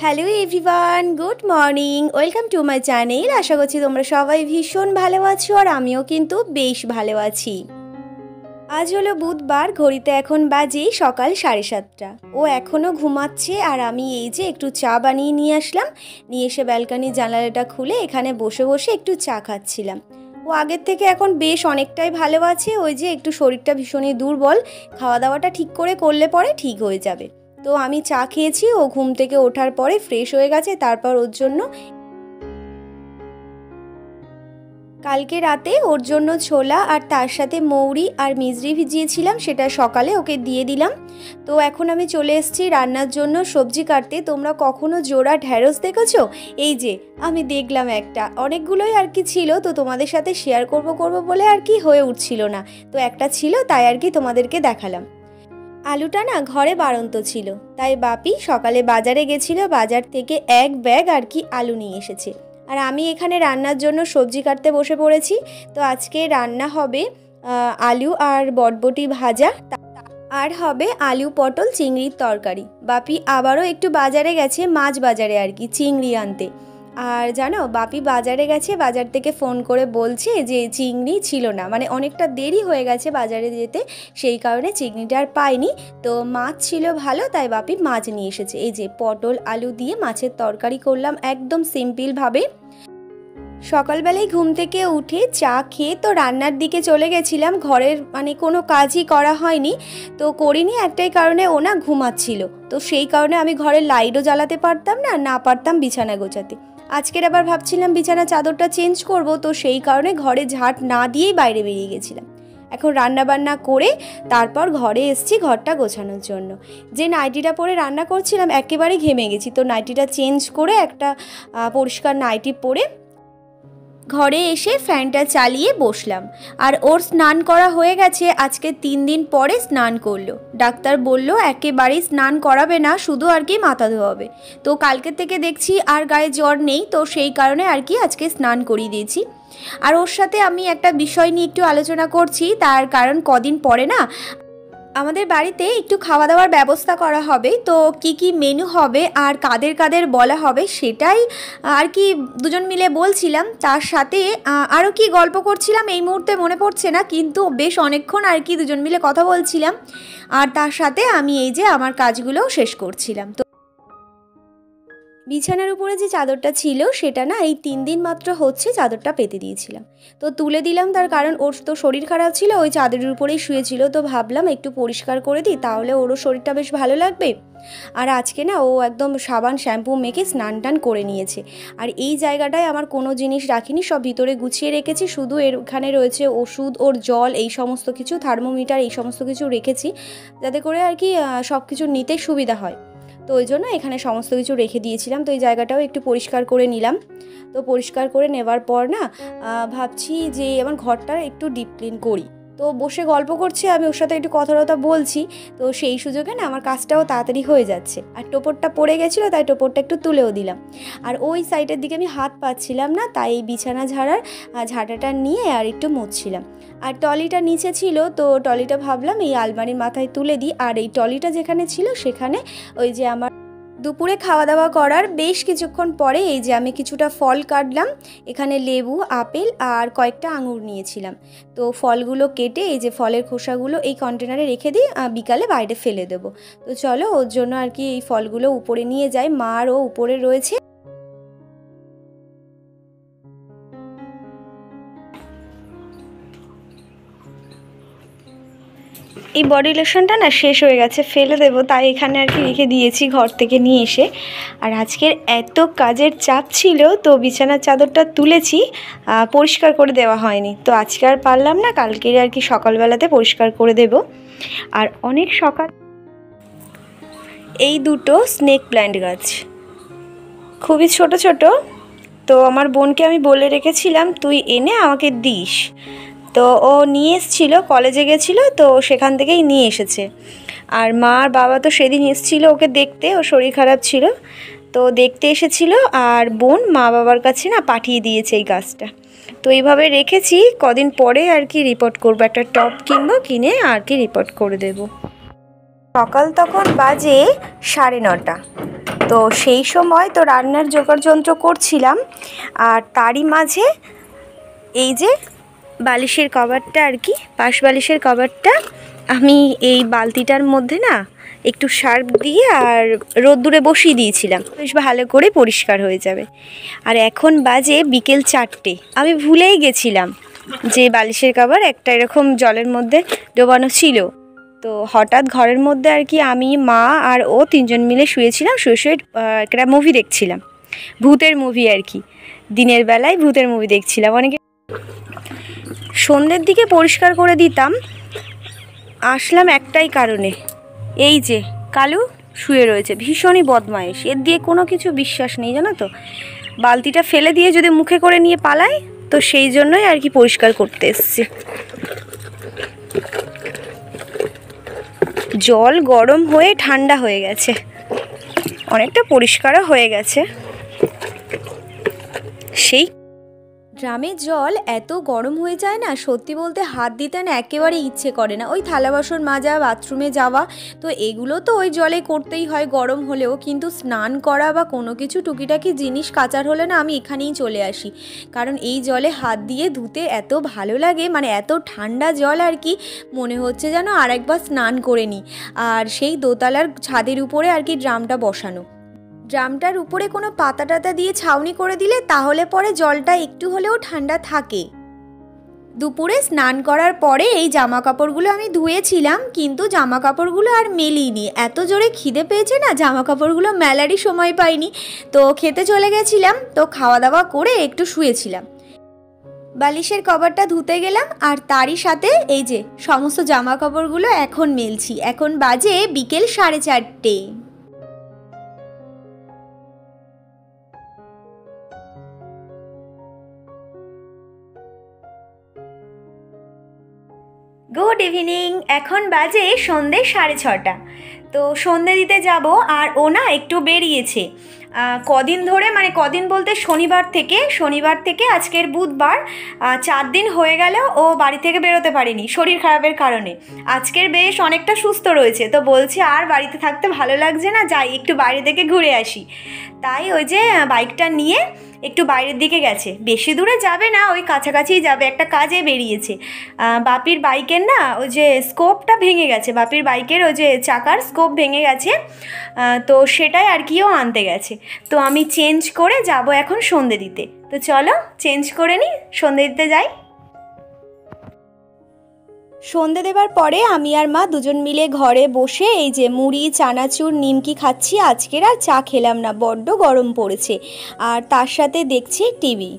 Hello everyone, good morning, welcome to my channel. আশা করছি তোমরা সবাই ভীষণ ভালো আছো আর আমিও কিন্তু বেশ ভালো আছি। আজ হলো বুধবার, ঘড়িতে এখন বাজে সকাল 7:30। ও এখনও ঘুমাচ্ছে আর আমি এই যে একটু চা বানিয়ে নিয়ে আসলাম। নিয়ে এসে ব্যালকনির জানালাটা খুলে এখানে বসে বসে একটু চা খাচ্ছিলাম। ও আগের থেকে এখন বেশ অনেকটাই ভালো আছে। ওই যে একটু শরীরটা ভীষণই দুর্বল, খাওয়া দাওয়াটা ঠিক করে করলে পরে ঠিক হয়ে যাবে। তো আমি চা খেয়েছি, ও ঘুম থেকে ওঠার পরে ফ্রেশ হয়ে গেছে। তারপর ওর জন্য কালকে রাতে ওর জন্য ছোলা আর তার সাথে মৌরি আর মিজরি ভিজিয়েছিলাম, সেটা সকালে ওকে দিয়ে দিলাম। তো এখন আমি চলে এসেছি রান্নার জন্য সবজি কাটতে। তোমরা কখনো জোড়া ঢ্যাঁড়স দেখেছো? এই যে আমি দেখলাম একটা, অনেকগুলোই আর কি ছিল, তো তোমাদের সাথে শেয়ার করব বলে আর কি হয়ে উঠছিল না। তো একটা ছিল, তাই আর কি তোমাদেরকে দেখালাম। আলুটা না ঘরে বাড়ন্ত ছিল, তাই বাপি সকালে বাজারে গেছিল, বাজার থেকে এক ব্যাগ আর কি আলু নিয়ে এসেছে। আর আমি এখানে রান্নার জন্য সবজি কাটতে বসে পড়েছি। তো আজকে রান্না হবে আলু আর বটবটি ভাজা, আর হবে আলু পটল চিংড়ির তরকারি। বাপি আবারও একটু বাজারে গেছে, মাছ বাজারে আর কি, চিংড়ি আনতে। আর জানো, বাপি বাজারে গেছে, বাজার থেকে ফোন করে বলছে যে চিংড়ি ছিল না, মানে অনেকটা দেরি হয়ে গেছে বাজারে যেতে, সেই কারণে চিংড়িটা আর পাইনি। তো মাছ ছিল ভালো, তাই বাপি মাছ নিয়ে এসেছে। এই যে পটল আলু দিয়ে মাছের তরকারি করলাম একদম সিম্পলভাবে। সকালবেলায় ঘুম থেকে উঠে চা খেয়ে তো রান্নার দিকে চলে গেছিলাম। ঘরের মানে কোনো কাজই করা হয়নি, তো করিনি একটাই কারণে, ও না ঘুমাচ্ছিল। তো সেই কারণে আমি ঘরের লাইটও জ্বালাতে পারতাম না পারতাম বিছানা গোছাতে। আজকের আবার ভাবছিলাম বিছানা চাদরটা চেঞ্জ করব, তো সেই কারণে ঘরে ঝাঁট না দিয়েই বাইরে বেরিয়ে গেছিলাম। এখন রান্না বান্না করে তারপর ঘরে এসেছি ঘরটা গোছানোর জন্য। যে নাইটিটা পরে রান্না করছিলাম একেবারে ঘেমে গেছি, তো নাইটিটা চেঞ্জ করে একটা পরিষ্কার নাইটি পরে ঘরে এসে ফ্যানটা চালিয়ে বসলাম। আর ওর স্নান করা হয়ে গেছে, আজকে 3 দিন পরে স্নান করলো। ডাক্তার বলল একেবারেই স্নান করাবে না, শুধু আর কি মাথা ধোয়াবে। তো কালকে থেকে দেখছি আর গায়ে জ্বর নেই, তো সেই কারণে আর কি আজকে স্নান করিয়ে দিয়েছি। আর ওর সাথে আমি একটা বিষয় নিয়ে একটু আলোচনা করছি, তার কারণ কদিন পরে না আমাদের বাড়িতে একটু খাওয়া দাওয়ার ব্যবস্থা করা হবে। তো কি কি মেনু হবে আর কাদের কাদের বলা হবে সেটাই আর কি দুজন মিলে বলছিলাম। তার সাথে আরও কি গল্প করছিলাম এই মুহূর্তে মনে পড়ছে না, কিন্তু বেশ অনেকক্ষণ আর কি দুজন মিলে কথা বলছিলাম। আর তার সাথে আমি এই যে আমার কাজগুলোও শেষ করছিলাম। তো বিছানার উপরে যে চাদরটা ছিল সেটা না এই 3 দিন মাত্র হচ্ছে চাদরটা পেতে দিয়েছিলাম, তো তুলে দিলাম। তার কারণ ওর তো শরীর খারাপ ছিল, ওই চাদরের উপরেই শুয়েছিল। তো ভাবলাম একটু পরিষ্কার করে দিই, তাহলে ওরও শরীরটা বেশ ভালো লাগবে। আর আজকে না ও একদম সাবান শ্যাম্পু মেখে স্নান টান করে নিয়েছে। আর এই জায়গাটায় আমার কোনো জিনিস রাখিনি, সব ভিতরে গুছিয়ে রেখেছি। শুধু এখানে রয়েছে ওষুধ, ওর জল, এই সমস্ত কিছু, থার্মোমিটার, এই সমস্ত কিছু রেখেছি যাতে করে আর কি সব কিছু নিতে সুবিধা হয়। তো ওই জন্য এখানে সমস্ত কিছু রেখে দিয়েছিলাম। তো এই জায়গাটাও একটু পরিষ্কার করে নিলাম। তো পরিষ্কার করে নেবার পর না ভাবছি যে আমার ঘরটা একটু ডিপ ক্লিন করি। তো বসে গল্প করছি, আমি ওর সাথে একটু কথা বলছি। তো সেই সুযোগে না আমার কাজটাও তাড়াতাড়ি হয়ে যাচ্ছে। আর টোপরটা পড়ে গেছিলো, তাই টোপরটা একটু তুলেও দিলাম। আর ওই সাইডের দিকে আমি হাত পাচ্ছিলাম না, তাই এই বিছানা ঝাড়ার ঝাঁটাটা নিয়ে আর একটু মুছছিলাম। আর টলিটা নিচে ছিল, তো টলিটা ভাবলাম এই আলমারির মাথায় তুলে দিই। আর এই টলিটা যেখানে ছিল সেখানে ওই যে আমার দুপুরে খাওয়া দাওয়া করার বেশ কিছুক্ষণ পরে এই যে আমি কিছুটা ফল কাটলাম। এখানে লেবু, আপেল আর কয়েকটা আঙুর নিয়েছিলাম। তো ফলগুলো কেটে এই যে ফলের খোসাগুলো এই কন্টেনারে রেখে দিই, বিকালে বাইরে ফেলে দেবো। তো চলো ওর জন্য আর কি এই ফলগুলো উপরে নিয়ে যাই, মারও উপরে রয়েছে। এই বডি লোশনটা না শেষ হয়ে গেছে, ফেলে দেবো, তাই এখানে আর কি রেখে দিয়েছি ঘর থেকে নিয়ে এসে। আর আজকের এত কাজের চাপ ছিল, তো বিছানার চাদরটা তুলেছি, পরিষ্কার করে দেওয়া হয়নি। তো আজকে আর পারলাম না, কালকে আর কি সকালবেলাতে পরিষ্কার করে দেব। আর অনেক সকাল এই দুটো স্নেক প্ল্যান্ট গাছ, খুবই ছোট ছোট। তো আমার বোনকে আমি বলে রেখেছিলাম তুই এনে আমাকে দিস। তো ও নিয়ে এসেছিলো, কলেজে গেছিলো, তো সেখান থেকেই নিয়ে এসেছে। আর মা আর বাবা তো সেদিন এসেছিলো ওকে দেখতে, ও শরীর খারাপ ছিল, তো দেখতে এসেছিলো। আর বোন মা বাবার কাছে না পাঠিয়ে দিয়েছে এই গাছটা। তো এইভাবে রেখেছি, কদিন পরে আর কি রিপোর্ট করবো, একটা টব কিনবো, কিনে আর কি রিপোর্ট করে দেব। সকাল তখন বাজে 9:30। তো সেই সময় তো রান্নার জোগাড়যন্ত্র করছিলাম, আর তারই মাঝে এই যে বালিশের কভারটা আর কি, পাশ বালিশের কভারটা আমি এই বালতিটার মধ্যে না একটু সার্ফ দিয়ে আর রোদ্দুরে বসিয়ে দিয়েছিলাম, বেশ ভালো করে পরিষ্কার হয়ে যাবে। আর এখন বাজে বিকেল 4টে। আমি ভুলেই গেছিলাম যে বালিশের কভার একটা এরকম জলের মধ্যে ডোবানো ছিল। তো হঠাৎ ঘরের মধ্যে আর কি আমি, মা আর ও 3জন মিলে শুয়েছিলাম, শুয়ে একটা মুভি দেখছিলাম, ভূতের মুভি আর কি। দিনের বেলায় ভূতের মুভি দেখছিলাম। অনেকে সন্ধ্যের দিকে পরিষ্কার করে দিতাম, আসলাম একটাই কারণে, এই যে কালু শুয়ে রয়েছে, ভীষণই বদমাইশ, এর দিয়ে কোনো কিছু বিশ্বাস নেই জানো তো। বালতিটা ফেলে দিয়ে যদি মুখে করে নিয়ে পালায়, তো সেই জন্যই আর কি পরিষ্কার করতে এসছি। জল গরম হয়ে ঠান্ডা হয়ে গেছে, অনেকটা পরিষ্কারও হয়ে গেছে। সেই ড্রামের জল এত গরম হয়ে যায় না, সত্যি বলতে হাত দিতে না একেবারে ইচ্ছে করে না। ওই থালা বাসন মাজা, বাথরুমে যাওয়া, তো এগুলো তো ওই জলে করতেই হয় গরম হলেও, কিন্তু স্নান করা বা কোনো কিছু টুকিটাকি জিনিস কাচার হলে না আমি এখানেই চলে আসি। কারণ এই জলে হাত দিয়ে ধুতে এত ভালো লাগে, মানে এত ঠান্ডা জল আর কি, মনে হচ্ছে যেন আরেকবার স্নান করে নিই। আর সেই দোতলার ছাদের উপরে আর কি ড্রামটা বসানো, ড্রামটার উপরে কোনো পাতা টাতা দিয়ে ছাউনি করে দিলে তাহলে পরে জলটা একটু হলেও ঠান্ডা থাকে। দুপুরে স্নান করার পরে এই জামা কাপড়গুলো আমি ধুয়েছিলাম, কিন্তু জামা কাপড়গুলো আর মেলিনি, এত জোরে খিদে পেয়েছে না, জামা কাপড়গুলো মেলারই সময় পাইনি। তো খেতে চলে গেছিলাম, তো খাওয়া দাওয়া করে একটু শুয়েছিলাম। বালিশের কভারটা ধুতে গেলাম, আর তারই সাথে এই যে সমস্ত জামা কাপড়গুলো এখন মেলছি। এখন বাজে বিকেল 4:30। গুড ইভিনিং, এখন বাজে সন্ধ্যে 6:30। তো সন্ধ্যে দিতে যাব, আর ও না একটু বেরিয়েছে কদিন ধরে, মানে কদিন বলতে শনিবার থেকে আজকের বুধবার, 4 দিন হয়ে গেল ও বাড়ি থেকে বেরোতে পারেনি শরীর খারাপের কারণে। আজকের বেশ অনেকটা সুস্থ রয়েছে, তো বলছে আর বাড়িতে থাকতে ভালো লাগছে না, যাই একটু বাইরে থেকে ঘুরে আসি। তাই ওই যে বাইকটা নিয়ে একটু বাইরের দিকে গেছে, বেশি দূরে যাবে না, ওই কাছাকাছিই যাবে, একটা কাজে বেরিয়েছে। বাপির বাইকের না ওই যে স্কোপটা ভেঙে গেছে, বাপির বাইকের ওই যে চাকার স্কোপ ভেঙে গেছে, তো সেটাই আর কিও আনতে গেছে। তো আমি চেঞ্জ করে যাব এখন সন্ধে দিতে, তো চলো চেঞ্জ করে নিই, সন্ধে দিতে যাই। সন্ধে দেবার পরে আমি আর মা দুজন মিলে ঘরে বসে এই যে মুড়ি, চানাচুর, নিমকি খাচ্ছি। আজকের আর চা খেলাম না, বড্ড গরম পড়েছে, আর তার সাথে দেখছি টিভি।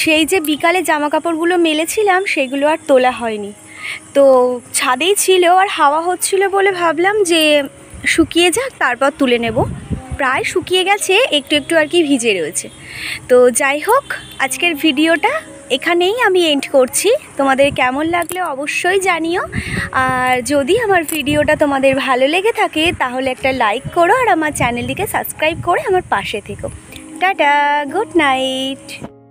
সেই যে বিকালে জামা কাপড়গুলো মেলেছিলাম সেগুলো আর তোলা হয়নি, তো ছাদেই ছিল আর হাওয়া হচ্ছিল বলে ভাবলাম যে শুকিয়ে যাক, তারপর তুলে নেব। প্রায় শুকিয়ে গেছে, একটু একটু আর কি ভিজে রয়েছে। তো যাই হোক, আজকের ভিডিওটা এখানেই আমি এন্ড করছি। তোমাদের কেমন লাগলো অবশ্যই জানিও, আর যদি আমার ভিডিওটা তোমাদের ভালো লেগে থাকে তাহলে একটা লাইক করো, আর আমার চ্যানেলটিকে সাবস্ক্রাইব করে আমার পাশে থেকো। Tata, good night.